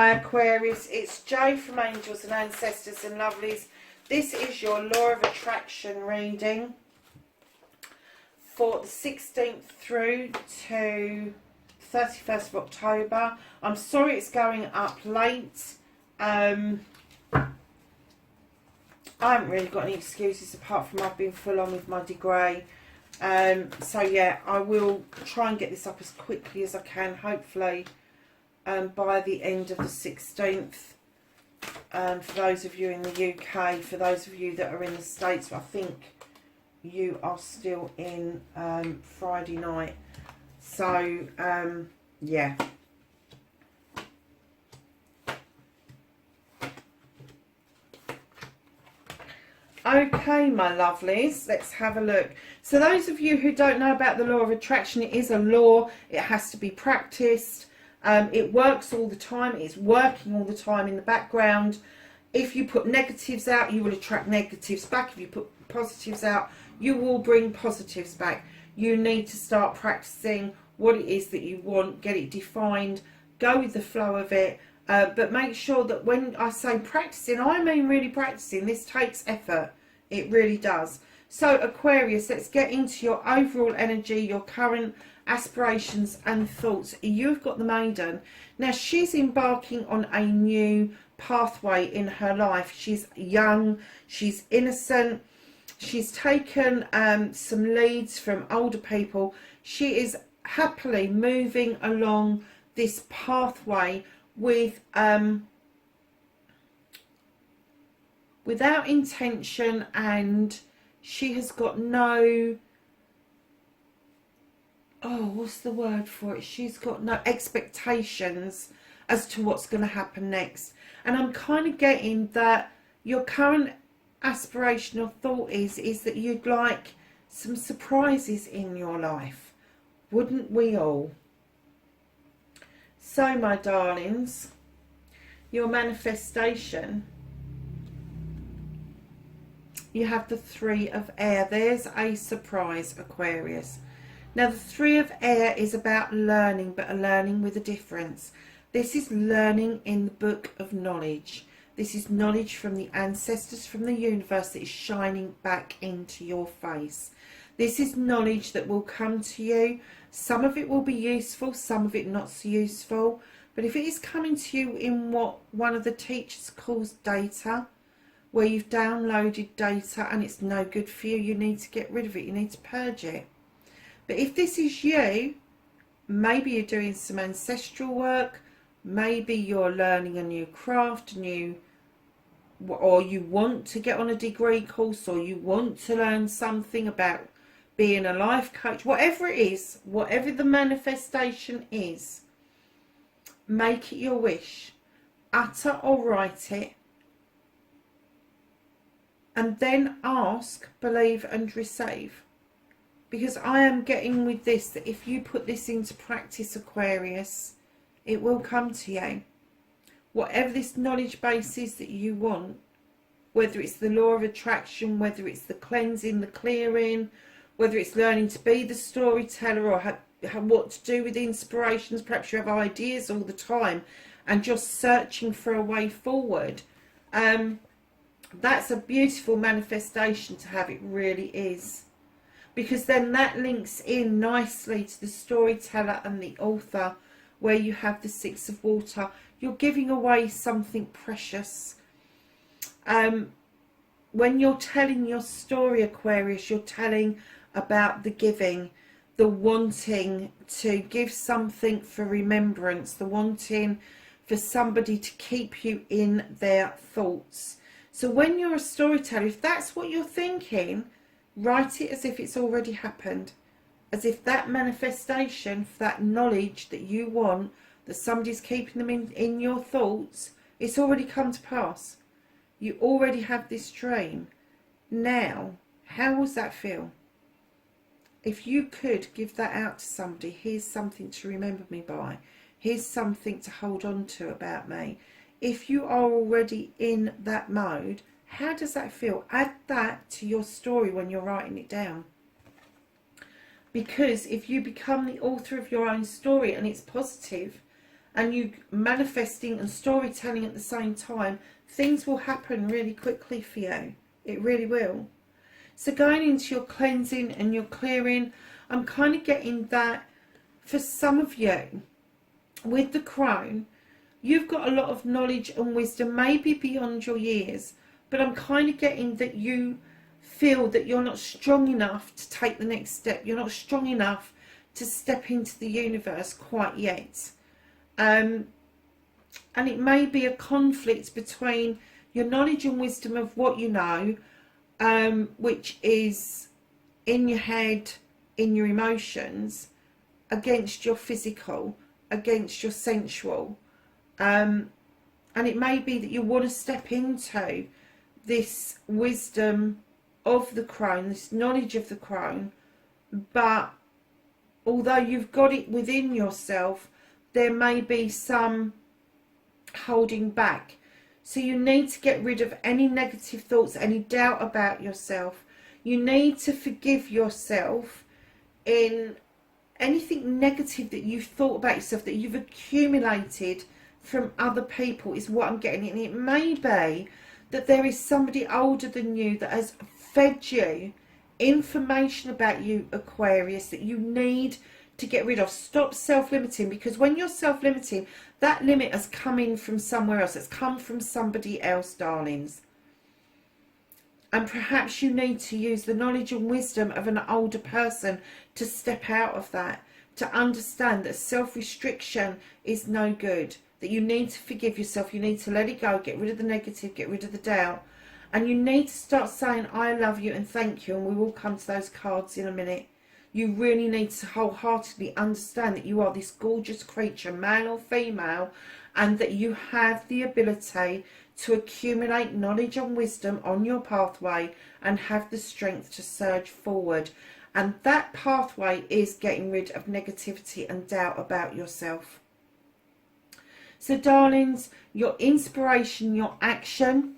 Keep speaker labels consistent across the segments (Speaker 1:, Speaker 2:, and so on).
Speaker 1: Hi Aquarius, it's Jo from Angels and Ancestors and Lovelies. This is your Law of Attraction reading for the 16th through to 31st of October. I'm sorry it's going up late. I haven't really got any excuses apart from I've been full on with my degree. So yeah, I will try and get this up as quickly as I can, hopefully by the end of the 16th. For those of you in the UK, for those of you that are in the States, I think you are still in Friday night. So yeah. Okay, my lovelies, let's have a look. So those of you who don't know about the law of attraction, it is a law. It has to be practiced. It works all the time. It's working all the time in the background. If you put negatives out, you will attract negatives back. If you put positives out, you will bring positives back. You need to start practicing what it is that you want, get it defined, go with the flow of it. But make sure that when I say practicing, I mean really practicing. This takes effort. It really does. So Aquarius, let's get into your overall energy, your current aspirations and thoughts. You've got the Maiden. Now she's embarking on a new pathway in her life. She's young, she's innocent, she's taken some leads from older people. She is happily moving along this pathway with without intention, and she has got no, what's the word for it? She's got no expectations as to what's going to happen next. And I'm kind of getting that your current aspirational thought is that you'd like some surprises in your life. Wouldn't we all? So, my darlings, your manifestation, you have the Three of Air. There's a surprise, Aquarius. Now, the Three of Air is about learning, but a learning with a difference. This is learning in the book of knowledge. This is knowledge from the ancestors, from the universe, that is shining back into your face. This is knowledge that will come to you. Some of it will be useful, some of it not so useful. But if it is coming to you in what one of the teachers calls data, where you've downloaded data and it's no good for you, you need to get rid of it, you need to purge it. But if this is you, maybe you're doing some ancestral work, maybe you're learning a new craft, or you want to get on a degree course, or you want to learn something about being a life coach, whatever it is, whatever the manifestation is, make it your wish, utter or write it, and then ask, believe and receive. Because I am getting with this that if you put this into practice, Aquarius, it will come to you. Whatever this knowledge base is that you want, whether it's the law of attraction, whether it's the cleansing, the clearing, whether it's learning to be the storyteller, or what to do with inspirations. Perhaps you have ideas all the time and just searching for a way forward. That's a beautiful manifestation to have. It really is. Because then that links in nicely to the storyteller and the author, where you have the Six of Water. You're giving away something precious. When you're telling your story, Aquarius, you're telling about the giving, the wanting to give something for remembrance, the wanting for somebody to keep you in their thoughts. So when you're a storyteller, if that's what you're thinking, write it as if it's already happened. As if that manifestation, that knowledge that you want, that somebody's keeping them in your thoughts, it's already come to pass. You already have this dream. Now, how does that feel? If you could give that out to somebody, here's something to remember me by. Here's something to hold on to about me. If you are already in that mode, how does that feel? Add that to your story when you're writing it down. Because if you become the author of your own story and it's positive and you manifesting and storytelling at the same time, things will happen really quickly for you. It really will. So going into your cleansing and your clearing, I'm kind of getting that for some of you with the crone, you've got a lot of knowledge and wisdom, maybe beyond your years, but I'm kind of getting that you feel that you're not strong enough to take the next step. You're not strong enough to step into the universe quite yet. And it may be a conflict between your knowledge and wisdom of what you know, which is in your head, in your emotions, against your physical, against your sensual. And it may be that you want to step into this wisdom of the crone, this knowledge of the crone, but although you've got it within yourself, there may be some holding back. So you need to get rid of any negative thoughts, any doubt about yourself. You need to forgive yourself in anything negative that you've thought about yourself, that you've accumulated from other people, is what I'm getting. And it may be that there is somebody older than you that has fed you information about you, Aquarius, that you need to get rid of. Stop self-limiting, because when you're self-limiting, that limit has come in from somewhere else. It's come from somebody else, darlings. And perhaps you need to use the knowledge and wisdom of an older person to step out of that, to understand that self-restriction is no good, that you need to forgive yourself, you need to let it go, get rid of the negative, get rid of the doubt, and you need to start saying I love you and thank you, and we will come to those cards in a minute. You really need to wholeheartedly understand that you are this gorgeous creature, male or female, and that you have the ability to accumulate knowledge and wisdom on your pathway and have the strength to surge forward. And that pathway is getting rid of negativity and doubt about yourself. So darlings, your inspiration, your action,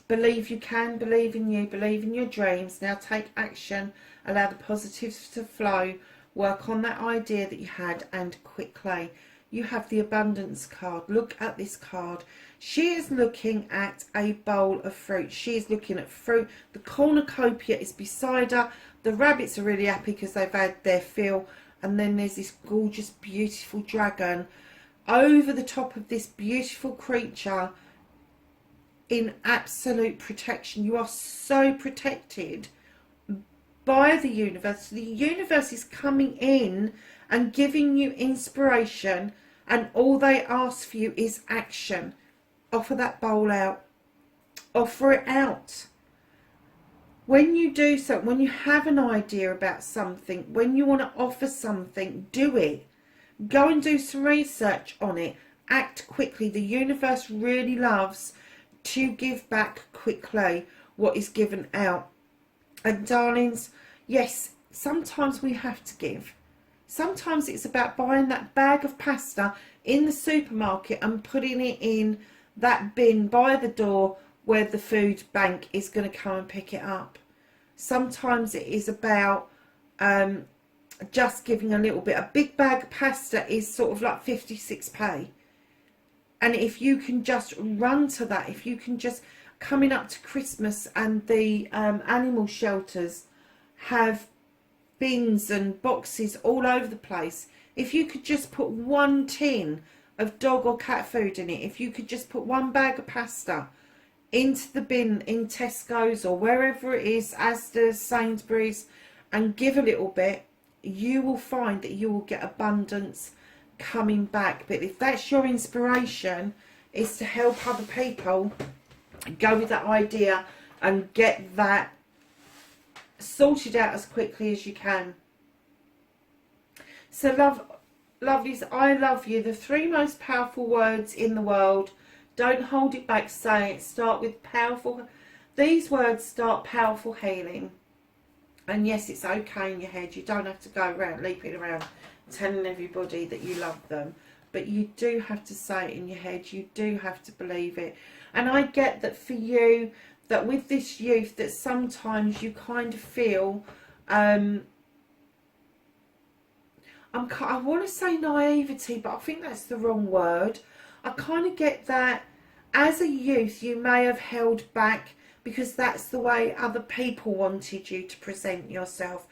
Speaker 1: believe you can, believe in you, believe in your dreams. Now take action, allow the positives to flow, work on that idea that you had, and quickly. You have the abundance card. Look at this card. She is looking at a bowl of fruit. She is looking at fruit. The cornucopia is beside her. The rabbits are really happy because they've had their fill. And then there's this gorgeous, beautiful dragon over the top of this beautiful creature in absolute protection. You are so protected by the universe. The universe is coming in and giving you inspiration, and all they ask for you is action. Offer that bowl out. Offer it out. When you do something, when you have an idea about something, when you want to offer something, do it. Go and do some research on it. Act quickly. The universe really loves to give back quickly what is given out. And darlings, yes, sometimes we have to give. Sometimes it's about buying that bag of pasta in the supermarket and putting it in that bin by the door where the food bank is going to come and pick it up. Sometimes it is about just giving a little bit. A big bag of pasta is sort of like 56p. And if you can just run to that, if you can just, coming up to Christmas and the animal shelters have bins and boxes all over the place. If you could just put one tin of dog or cat food in it, if you could just put one bag of pasta into the bin in Tesco's or wherever it is, Asda, Sainsbury's, and give a little bit, you will find that you will get abundance coming back. But if that's your inspiration, is to help other people, go with that idea and get that sorted out as quickly as you can. So lovelies, I love you. The 3 most powerful words in the world. Don't hold it back, say it. Start with powerful. These words start powerful healing. And yes, it's okay in your head. You don't have to go around leaping around telling everybody that you love them. But you do have to say it in your head. You do have to believe it. And I get that for you, that with this youth, that sometimes you kind of feel, I I want to say naivety, but I think that's the wrong word. I kind of get that as a youth you may have held back because that's the way other people wanted you to present yourself.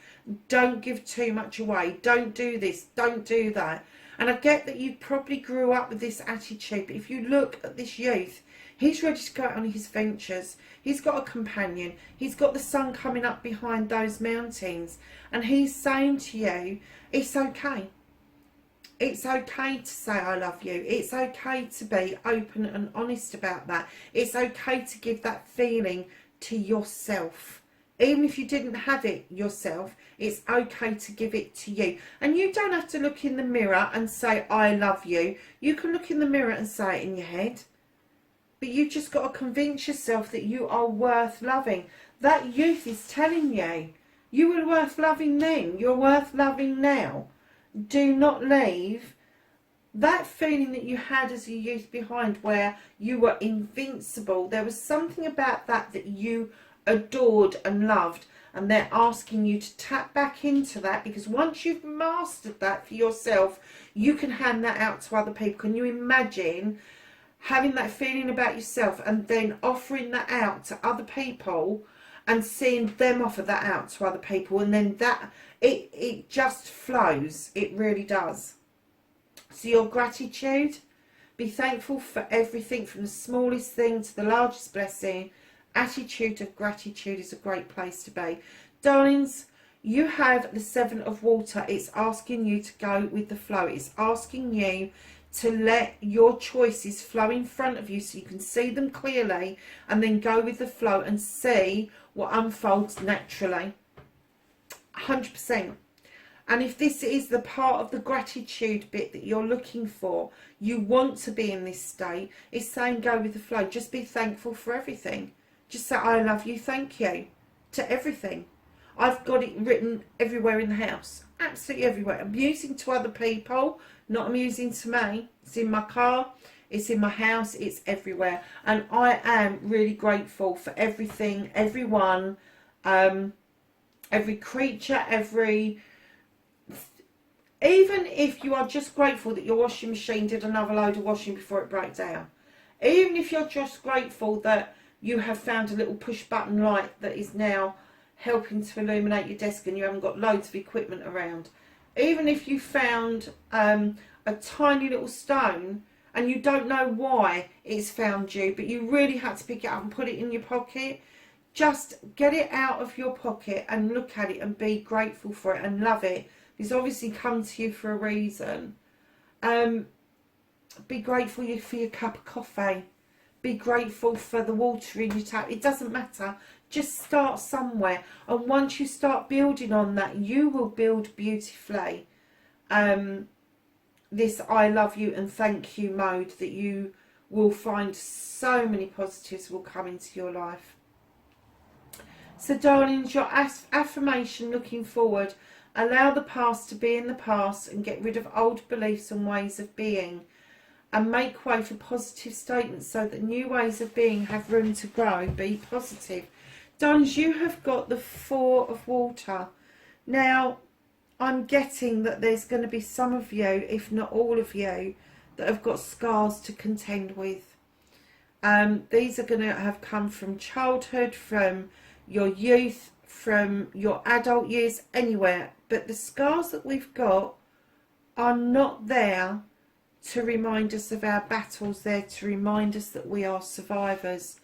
Speaker 1: Don't give too much away. Don't do this. Don't do that. And I get that you probably grew up with this attitude, but if you look at this youth, he's ready to go out on his ventures. He's got a companion. He's got the sun coming up behind those mountains. And he's saying to you, it's okay. It's okay to say I love you. It's okay to be open and honest about that. It's okay to give that feeling to yourself. Even if you didn't have it yourself, it's okay to give it to you. And you don't have to look in the mirror and say, I love you. You can look in the mirror and say it in your head. But you just got to convince yourself that you are worth loving. That youth is telling you, you were worth loving then. You're worth loving now. Do not leave that feeling that you had as a youth behind, where you were invincible. There was something about that you adored and loved, and they're asking you to tap back into that, because once you've mastered that for yourself, you can hand that out to other people. Can you imagine having that feeling about yourself and then offering that out to other people and seeing them offer that out to other people, and then that it just flows. It really does. So your gratitude, be thankful for everything from the smallest thing to the largest blessing. Attitude of gratitude is a great place to be. Darlings, you have the Seven of Water. It's asking you to go with the flow. It's asking you to let your choices flow in front of you so you can see them clearly, and then go with the flow and see what unfolds naturally. 100%. And if this is the part of the gratitude bit that you're looking for, you want to be in this state, it's saying go with the flow. Just be thankful for everything. Just say, I love you, thank you, to everything. I've got it written everywhere in the house. Absolutely everywhere. Amusing to other people, not amusing to me. It's in my car, it's in my house, it's everywhere. And I am really grateful for everything, everyone, every creature, even if you are just grateful that your washing machine did another load of washing before it broke down. Even if you're just grateful that you have found a little push button light that is now helping to illuminate your desk and you haven't got loads of equipment around. Even if you found a tiny little stone and you don't know why it's found you, but you really had to pick it up and put it in your pocket, just get it out of your pocket and look at it and be grateful for it and love it. It's obviously come to you for a reason. Be grateful for your cup of coffee. Be grateful for the water in your tap. It doesn't matter. Just start somewhere. And once you start building on that, you will build beautifully. This I love you and thank you mode that you will find so many positives will come into your life. So darlings, your affirmation looking forward: allow the past to be in the past and get rid of old beliefs and ways of being, and make way for positive statements so that new ways of being have room to grow. Be positive. Darlings, you have got the Four of Water. Now, I'm getting that there's going to be some of you, if not all of you, that have got scars to contend with. These are going to have come from childhood, from your youth, from your adult years, anywhere. But the scars that we've got are not there to remind us of our battles. They're to remind us that we are survivors.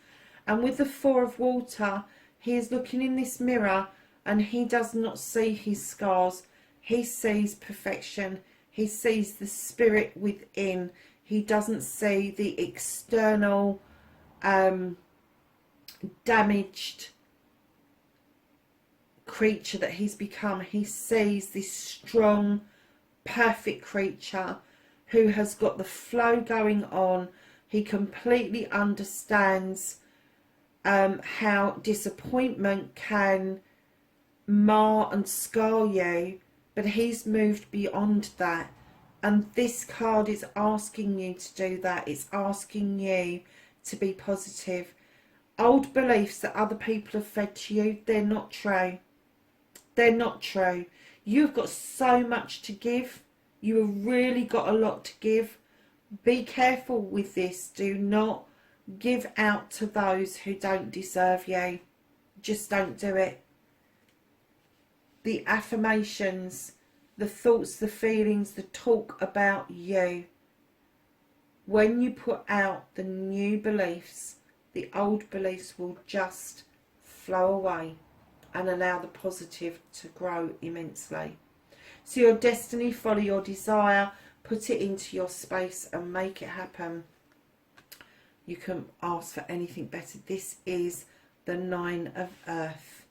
Speaker 1: And with the Four of Water, he is looking in this mirror and he does not see his scars. He sees perfection. He sees the spirit within. He doesn't see the external damaged creature that he's become. He sees this strong, perfect creature who has got the flow going on. He completely understands how disappointment can mar and scar you, but he's moved beyond that. And this card is asking you to do that. It's asking you to be positive. Old beliefs that other people have fed to you, they're not true. They're not true. You've got so much to give. You have really got a lot to give. Be careful with this. Do not give out to those who don't deserve you. Just don't do it. The affirmations, the thoughts, the feelings, the talk about you. When you put out the new beliefs, the old beliefs will just flow away and allow the positive to grow immensely. So your destiny, follow your desire, put it into your space and make it happen. You can ask for anything better. This is the 9 of Earth.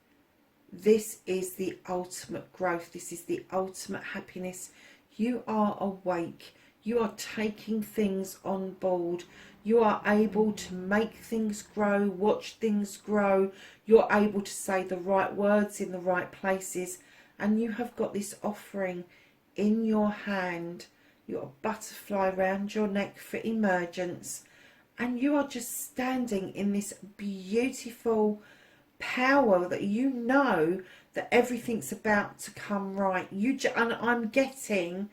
Speaker 1: This is the ultimate growth. This is the ultimate happiness. You are awake. You are taking things on board. You are able to make things grow, watch things grow. You're able to say the right words in the right places. And you have got this offering in your hand. You've got a butterfly around your neck for emergence. And you are just standing in this beautiful power that you know that everything's about to come right. And I'm getting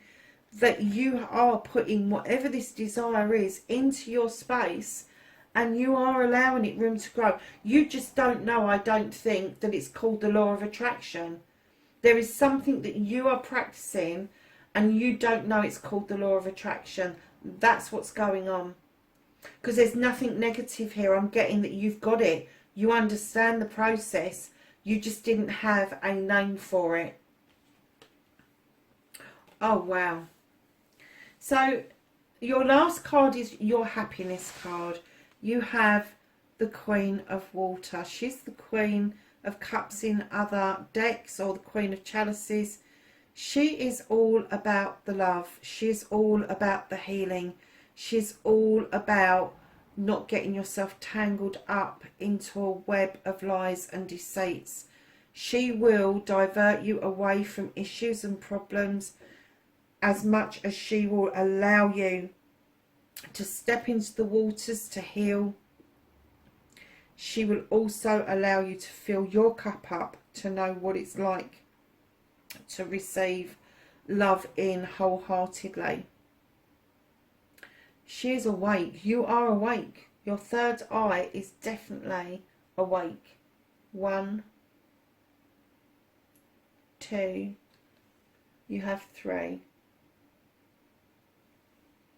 Speaker 1: that you are putting whatever this desire is into your space, and you are allowing it room to grow. You just don't know, I don't think, that it's called the law of attraction. There is something that you are practicing and you don't know it's called the law of attraction. That's what's going on. Because there's nothing negative here. I'm getting that you've got it. You understand the process. You just didn't have a name for it. Oh, wow. So your last card is your happiness card. You have the Queen of Water. She's the Queen of Cups in other decks, or the Queen of Chalices. She is all about the love. She's all about the healing. She's all about not getting yourself tangled up into a web of lies and deceits. She will divert you away from issues and problems as much as she will allow you to step into the waters to heal. She will also allow you to fill your cup up, to know what it's like to receive love in wholeheartedly. She is awake. You are awake. Your third eye is definitely awake. 1, 2, you have 3.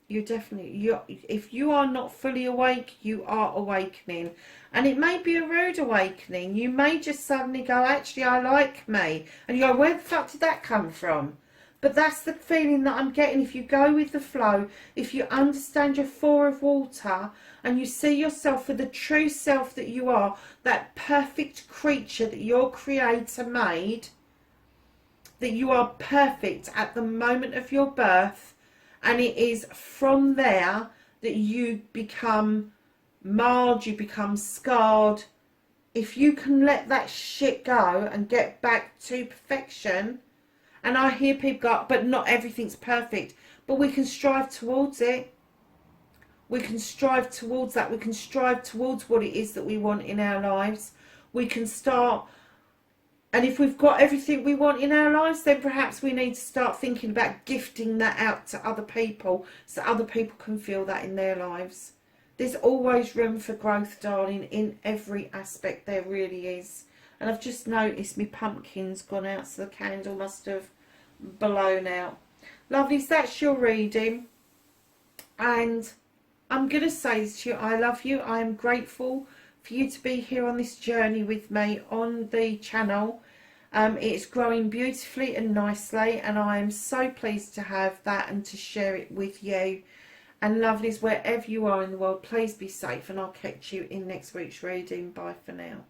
Speaker 1: If you are not fully awake, you are awakening. And it may be a rude awakening. You may just suddenly go, actually, I like me. And you go, where the fuck did that come from? But that's the feeling that I'm getting. If you go with the flow, if you understand your 4 of water, and you see yourself for the true self that you are, that perfect creature that your creator made, that you are perfect at the moment of your birth, and it is from there that you become marred, you become scarred. If you can let that shit go and get back to perfection, and I hear people go, but not everything's perfect, but we can strive towards it. We can strive towards that. We can strive towards what it is that we want in our lives. We can start. And if we've got everything we want in our lives, then perhaps we need to start thinking about gifting that out to other people, so other people can feel that in their lives. There's always room for growth, darling, in every aspect. There really is. And I've just noticed my pumpkin's gone out, so the candle must have blown out. Lovelies, that's your reading. And I'm going to say this to you. I love you. I am grateful for you to be here on this journey with me on the channel. It's growing beautifully and nicely, and I am so pleased to have that and to share it with you. And lovelies, wherever you are in the world, please be safe, and I'll catch you in next week's reading. Bye for now.